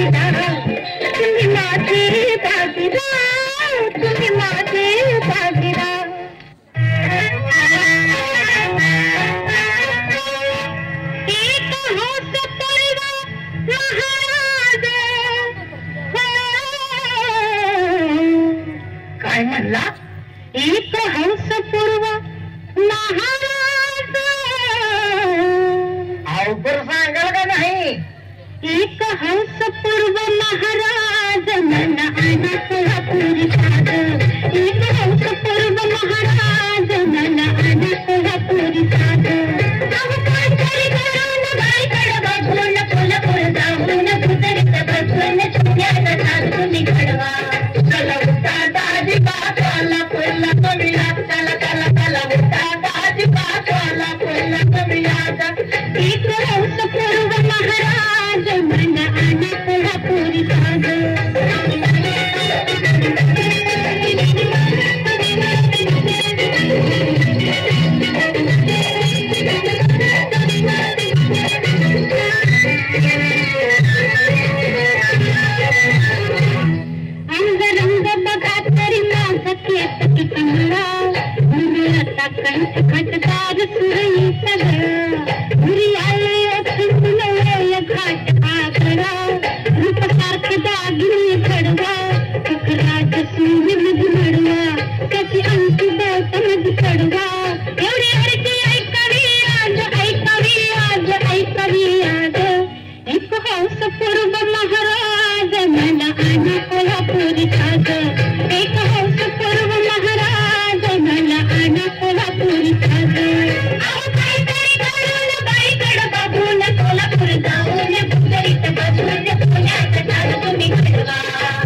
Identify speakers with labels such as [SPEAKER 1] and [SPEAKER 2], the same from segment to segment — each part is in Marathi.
[SPEAKER 1] भागीदार तुम्ही माझे भागीदार तुम्ही माझे भागीदार एक हंस पडवा महाराज काय म्हणला एक हंस पूर्व महाराज अवघड सांगाल का नाही एक हंस पूर्व महाराज मन आना कोल्हापुरी साध एक हंस पूर्व महाराज मन आना कोल्हापुरी साध काय बघून कोल्हापूर जाऊन भुतरीत बसून सोन्याचा साध तुम्ही घडवा चला उठा दाजी बापाला कोल्हा कमी चला चला चला उठा दाजी बापाला कोल्हा कमी एक हंस पूर्व महाराज मन आना कोल्हापुरी साध अंगरंग बघा तरी माझा केस किती मुळा कंठ खटकार सुरई सगळं घरी आले फुलवले घाट आगळा रूप सारखे दागिने घडवा सुखराज सूर्य घडवा त्याची अंकी गौतम चढवा एवढी हरकी ऐकावी आज ऐकावी आज ऐकावी आज एक हंस पूर्व महाराज मला आना कोल्हापुरी साध एक हंस पूर्व महाराज मला आना कोल्हापुरी साध काहीतरी करून बाईकडं बघून कोल्हापूर जाऊन भुतरीत बसून पुण्यात साध तुम्ही घडवा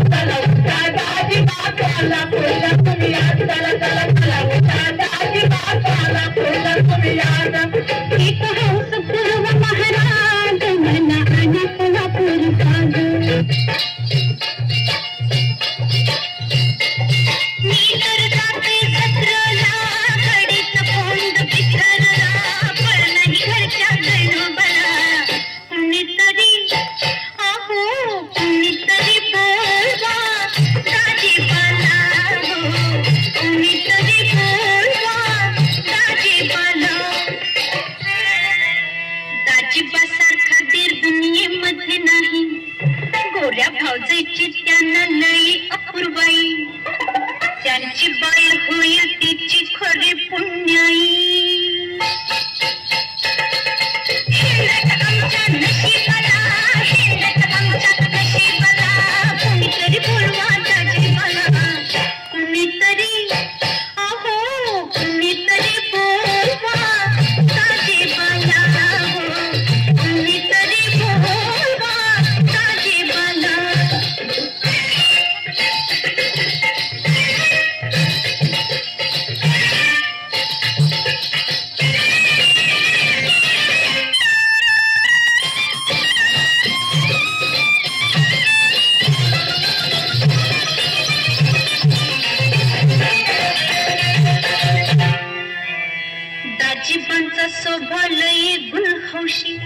[SPEAKER 1] चला उठा दाजी बापाला कोल्हा तुम्ही आज चला चला चला उठा दाजी बापाला कोल्हा तुम्ही आज एक हंस पूर्व महाराज मला आना कोल्हापुरी साध
[SPEAKER 2] भावजेची त्यांना लई अपूर्वाई त्यांची बाई होईल तिची खरी पुण्याई आमच्या नशिबाला आमच्या नशिबाला कुणीतरी बोलवाचा जीवाला कुणीतरी अहो कुणीतरी बोलवा साजेबाला कुणीतरी बोलवा साजेबाला दाजीबांचा स्वभाव लई गुणहौशी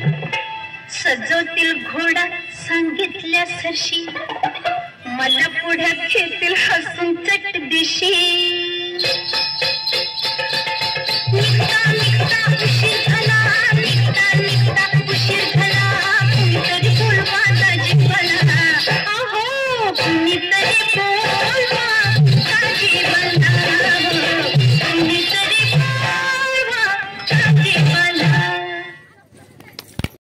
[SPEAKER 2] सजवतील घोडा सांगितल्या सरशी मला पुढ्यात खेळतील हसून चट दिशी